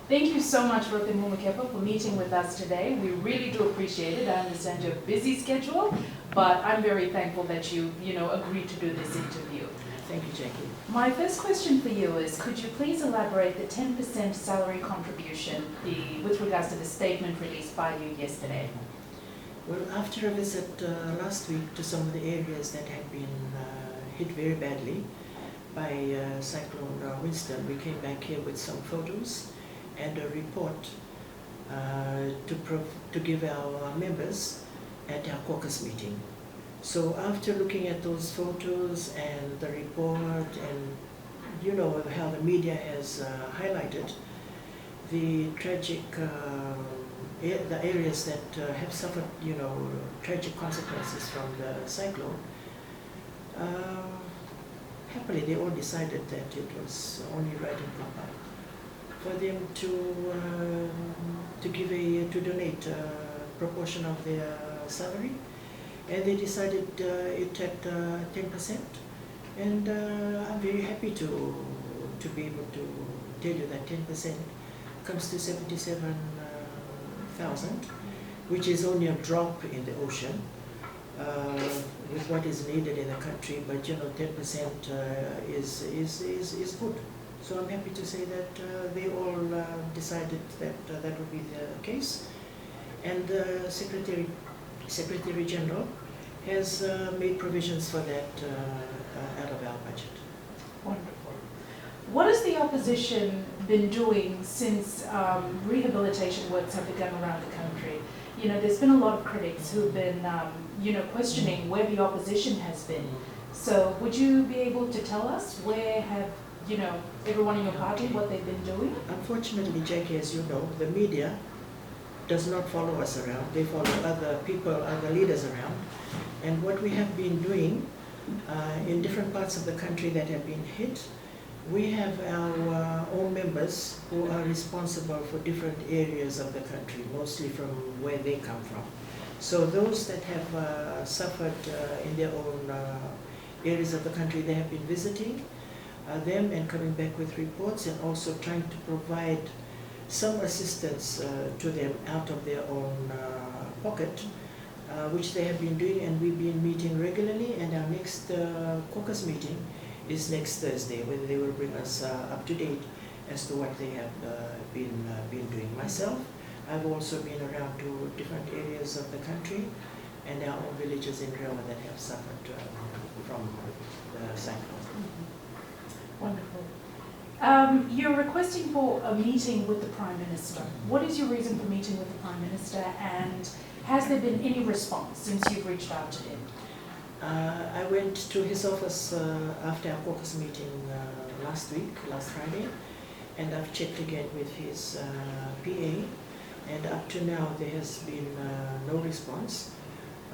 Thank you so much, Rothe Mumukepa, for meeting with us today. We really do appreciate it. I understand your busy schedule, but I'm very thankful that you agreed to do this interview. Thank you, Jackie. My first question for you is, could you please elaborate the 10% salary contribution with regards to the statement released by you yesterday? Well, after a visit last week to some of the areas that had been hit very badly by Cyclone Winston, we came back here with some photos and a report to give our members at our caucus meeting. So after looking at those photos and the report and how the media has highlighted the tragic the areas that have suffered tragic consequences from the cyclone, happily they all decided that it was only right and proper for them to donate a proportion of their salary, and they decided it at 10%, and I'm very happy to be able to tell you that 10% comes to 77,000, which is only a drop in the ocean with what is needed in the country, but 10% is good. So I'm happy to say that they all decided that that would be the case, and the Secretary General has made provisions for that out of our budget. Wonderful. What has the opposition been doing since rehabilitation works have begun around the country? There's been a lot of critics who've been, questioning where the opposition has been. So would you be able to tell us where have, everyone in your party, what they've been doing? Unfortunately, Jackie, as you know, the media does not follow us around. They follow other people, other leaders around. And what we have been doing in different parts of the country that have been hit, we have our own members who are responsible for different areas of the country, mostly from where they come from. So those that have suffered in their own areas of the country, they have been visiting them and coming back with reports, and also trying to provide some assistance to them out of their own pocket, which they have been doing, and we've been meeting regularly, and our next caucus meeting is next Thursday, where they will bring us up to date as to what they have been doing. Myself, I've also been around to different areas of the country and our own villages in Rewa that have suffered from the cyclone. Wonderful. You're requesting for a meeting with the Prime Minister. What is your reason for meeting with the Prime Minister, and has there been any response since you've reached out to him? I went to his office after our caucus meeting last Friday, and I've checked again with his PA, and up to now there has been no response.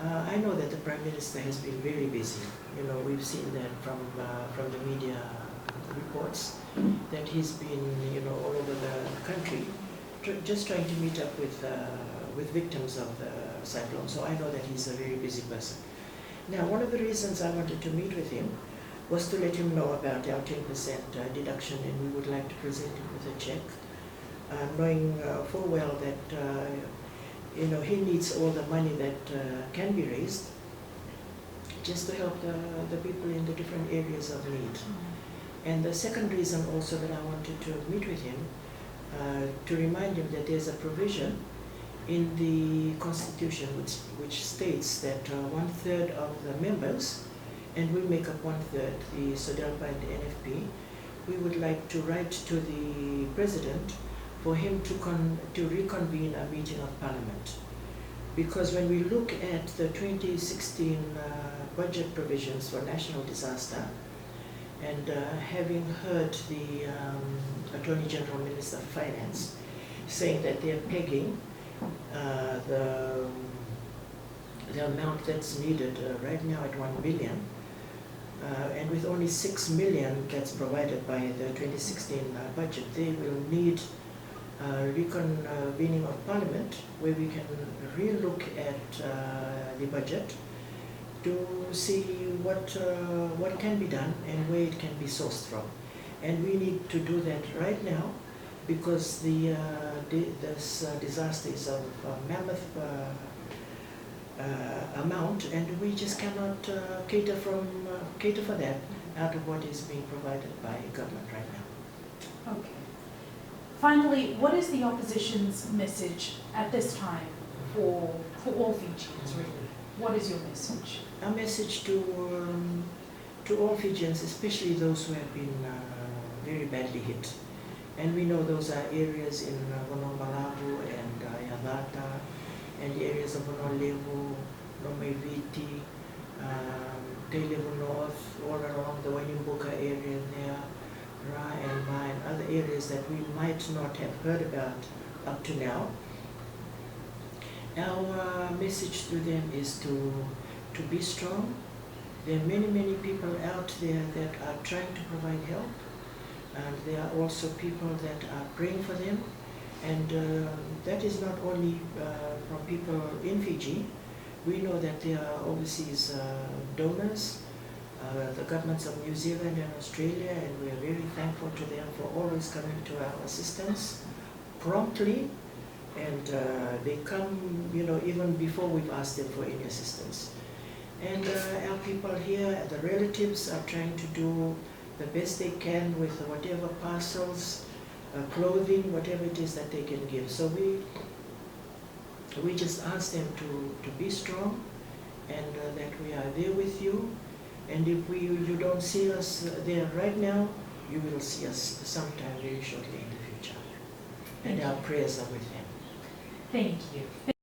I know that the Prime Minister has been very busy. We've seen that from the media reports, that he's been all over the country just trying to meet up with victims of the cyclone. So I know that he's a very busy person. Now, one of the reasons I wanted to meet with him was to let him know about our 10% deduction, and we would like to present him with a check, knowing full well that he needs all the money that can be raised just to help the people in the different areas of need. And the second reason also that I wanted to meet with him, to remind him that there's a provision in the Constitution which states that 1/3 of the members, and we make up 1/3, the SODELPA and the NFP, we would like to write to the President for him to reconvene a meeting of Parliament. Because when we look at the 2016 budget provisions for national disaster, and having heard the Attorney General, Minister of Finance, saying that they're pegging the amount that's needed right now at 1 billion, and with only 6 million that's provided by the 2016 budget, they will need reconvening of Parliament, where we can re-look at the budget to see what can be done and where it can be sourced from. And we need to do that right now, because this disaster is of a mammoth amount, and we just cannot cater for that out of what is being provided by government right now. Okay. Finally, what is the opposition's message at this time for all Fijians, really? What is your message? Our message to all Fijians, especially those who have been very badly hit. And we know those are areas in Wanomalahu and Yavata, and the areas of Honolevu, Nomeviti, Teilevu North, all along the Wanyumbuka area there, Ra and Ma, and other areas that we might not have heard about up to now. Our message to them is to be strong. There are many, many people out there that are trying to provide help, and there are also people that are praying for them. And that is not only from people in Fiji. We know that there are overseas donors, the governments of New Zealand and Australia, and we are very thankful to them for always coming to our assistance promptly. And they come, even before we've asked them for any assistance. And our people here, the relatives, are trying to do the best they can with whatever parcels, clothing, whatever it is that they can give. So we just ask them to be strong, and that we are there with you. And if you don't see us there right now, you will see us sometime very shortly in the future. And our prayers are with them. Thank you.